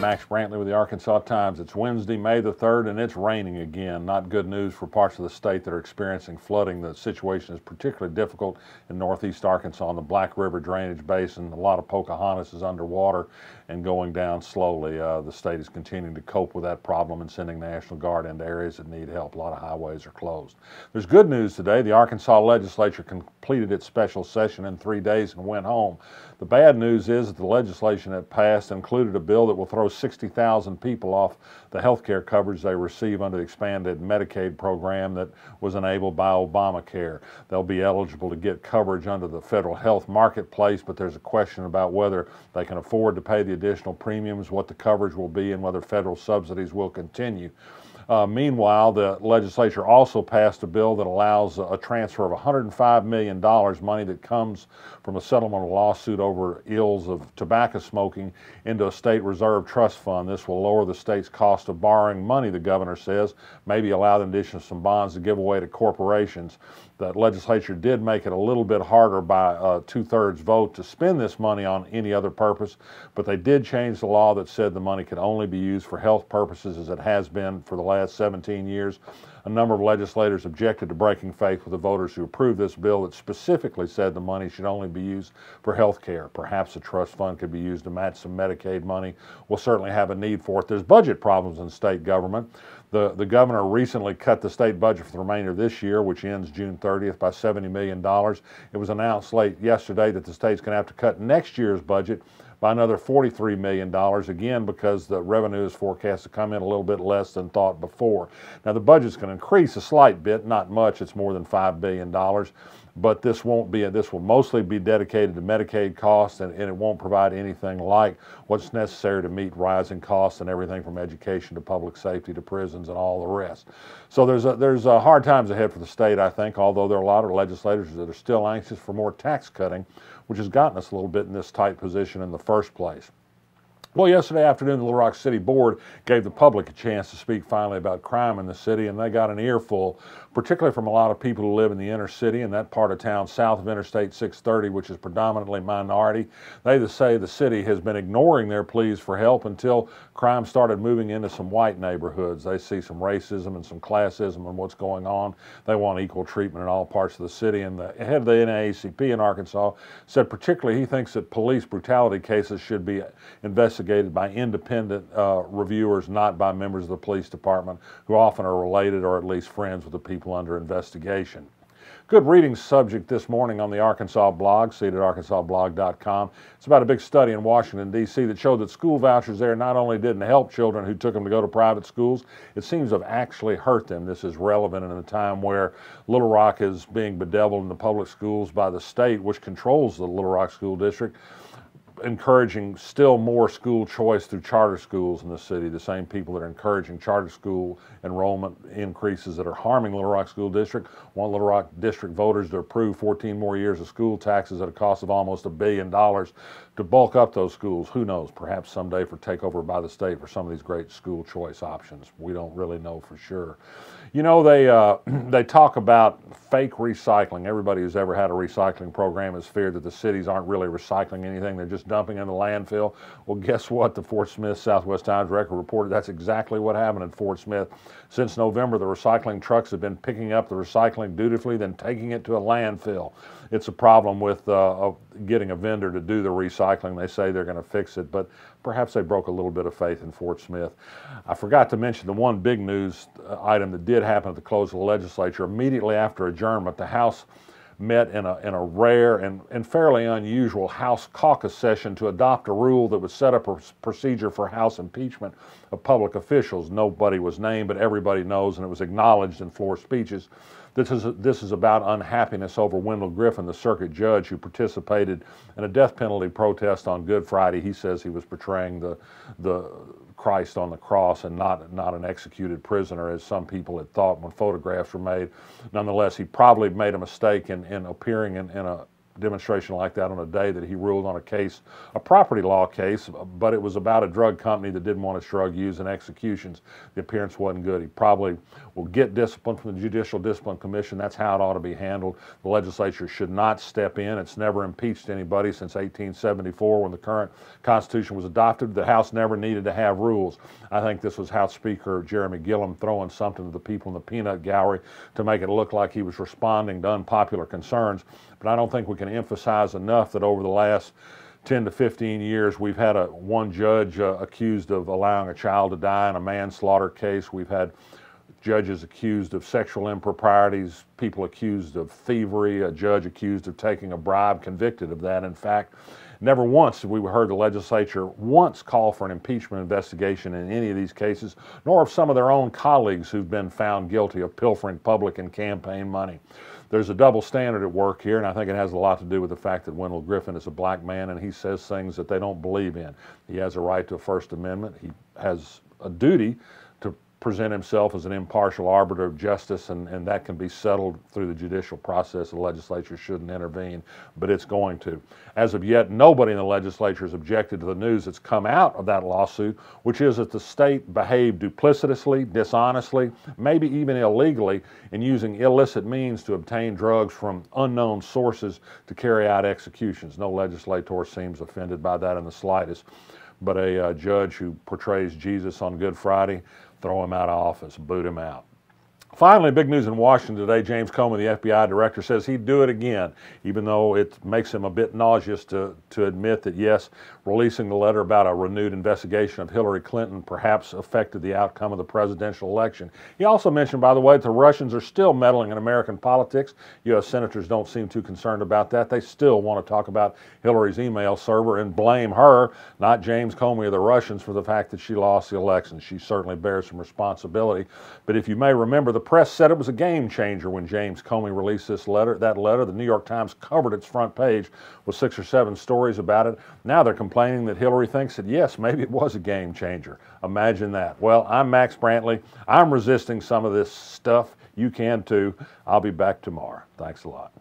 Max Brantley with the Arkansas Times. It's Wednesday, May the 3rd, and it's raining again. Not good news for parts of the state that are experiencing flooding. The situation is particularly difficult in northeast Arkansas in the Black River drainage basin. A lot of Pocahontas is underwater and going down slowly. The state is continuing to cope with that problem and sending National Guard into areas that need help. A lot of highways are closed. There's good news today. The Arkansas legislature completed its special session in 3 days and went home. The bad news is that the legislation that passed included a bill that will throw 60,000 people off the health care coverage they receive under the expanded Medicaid program that was enabled by Obamacare. They'll be eligible to get coverage under the federal health marketplace, but there's a question about whether they can afford to pay the additional premiums, what the coverage will be, and whether federal subsidies will continue. Meanwhile, the legislature also passed a bill that allows a transfer of $105 million, money that comes from a settlement of a lawsuit over ills of tobacco smoking, into a state reserve trust fund. This will lower the state's cost of borrowing money, the governor says, maybe allow them to issue some bonds to give away to corporations. The legislature did make it a little bit harder by a 2/3 vote to spend this money on any other purpose, but they did change the law that said the money could only be used for health purposes, as it has been for the last 17 years. A number of legislators objected to breaking faith with the voters who approved this bill that specifically said the money should only be used for health care. Perhaps a trust fund could be used to match some Medicaid money. We'll certainly have a need for it. There's budget problems in state government. The governor recently cut the state budget for the remainder of this year, which ends June 30th, by $70 million. It was announced late yesterday that the state's going to have to cut next year's budget by another $43 million, again because the revenue is forecast to come in a little bit less than thought before. Now the budget's going to increase a slight bit, not much. It's more than $5 billion, but this will mostly be dedicated to Medicaid costs, and it won't provide anything like what's necessary to meet rising costs and everything from education to public safety to prisons and all the rest. So there's hard times ahead for the state, I think, although there are a lot of legislators that are still anxious for more tax cutting, which has gotten us a little bit in this tight position in the first place. Well, yesterday afternoon, the Little Rock City Board gave the public a chance to speak finally about crime in the city, and they got an earful, particularly from a lot of people who live in the inner city and that part of town south of Interstate 630, which is predominantly minority. They say the city has been ignoring their pleas for help until crime started moving into some white neighborhoods. They see some racism and some classism and what's going on. They want equal treatment in all parts of the city, and the head of the NAACP in Arkansas said particularly he thinks that police brutality cases should be investigated by independent reviewers, not by members of the police department, who often are related or at least friends with the people under investigation. Good reading subject this morning on the Arkansas blog, see it at arkansasblog.com. It's about a big study in Washington, D.C. that showed that school vouchers there not only didn't help children who took them to go to private schools, it seems to have actually hurt them. This is relevant in a time where Little Rock is being bedeviled in the public schools by the state, which controls the Little Rock School District, encouraging still more school choice through charter schools in the city. The same people that are encouraging charter school enrollment increases that are harming Little Rock School District want Little Rock District voters to approve 14 more years of school taxes at a cost of almost $1 billion to bulk up those schools. Who knows, perhaps someday for takeover by the state for some of these great school choice options. We don't really know for sure. You know, they talk about fake recycling. Everybody who's ever had a recycling program has feared that the cities aren't really recycling anything. They're just dumping in the landfill. Well, guess what? The Fort Smith Southwest Times Record reported that's exactly what happened in Fort Smith. Since November, the recycling trucks have been picking up the recycling dutifully, then taking it to a landfill. It's a problem with getting a vendor to do the recycling. They say they're going to fix it, but perhaps they broke a little bit of faith in Fort Smith. I forgot to mention the one big news item that did happen at the close of the legislature. Immediately after adjournment, the House met in a rare and fairly unusual House caucus session to adopt a rule that would set up a procedure for House impeachment of public officials. Nobody was named, but everybody knows, and it was acknowledged in floor speeches. This is about unhappiness over Wendell Griffen, the circuit judge who participated in a death penalty protest on Good Friday. He says he was portraying the Christ on the cross and not an executed prisoner, as some people had thought when photographs were made. Nonetheless, he probably made a mistake in appearing in a demonstration like that on a day that he ruled on a case, a property law case, but it was about a drug company that didn't want its drug used in executions. The appearance wasn't good. He probably will get discipline from the Judicial Discipline Commission. That's how it ought to be handled. The legislature should not step in. It's never impeached anybody since 1874 when the current Constitution was adopted. The House never needed to have rules. I think this was House Speaker Jeremy Gillum throwing something to the people in the peanut gallery to make it look like he was responding to unpopular concerns. But I don't think we can emphasize enough that over the last 10 to 15 years, we've had one judge accused of allowing a child to die in a manslaughter case. We've had judges accused of sexual improprieties, people accused of thievery, a judge accused of taking a bribe, convicted of that. In fact, never once have we heard the legislature once call for an impeachment investigation in any of these cases, nor of some of their own colleagues who've been found guilty of pilfering public and campaign money. There's a double standard at work here, and I think it has a lot to do with the fact that Wendell Griffen is a black man and he says things that they don't believe in. He has a right to a First Amendment. He has a duty to present himself as an impartial arbiter of justice, and that can be settled through the judicial process. The legislature shouldn't intervene, but it's going to. As of yet, nobody in the legislature has objected to the news that's come out of that lawsuit, which is that the state behaved duplicitously, dishonestly, maybe even illegally in using illicit means to obtain drugs from unknown sources to carry out executions. No legislator seems offended by that in the slightest, but a judge who portrays Jesus on Good Friday, throw him out of office, boot him out. Finally, big news in Washington today. James Comey, the FBI director, says he'd do it again, even though it makes him a bit nauseous to admit that, yes, releasing the letter about a renewed investigation of Hillary Clinton perhaps affected the outcome of the presidential election. He also mentioned, by the way, that the Russians are still meddling in American politics. U.S. senators don't seem too concerned about that. They still want to talk about Hillary's email server and blame her, not James Comey or the Russians, for the fact that she lost the election. She certainly bears some responsibility. But if you may remember, the press said it was a game changer when James Comey released that letter. The New York Times covered its front page with 6 or 7 stories about it. Now they're complaining that Hillary thinks that, yes, maybe it was a game changer. Imagine that. Well, I'm Max Brantley. I'm resisting some of this stuff. You can too. I'll be back tomorrow. Thanks a lot.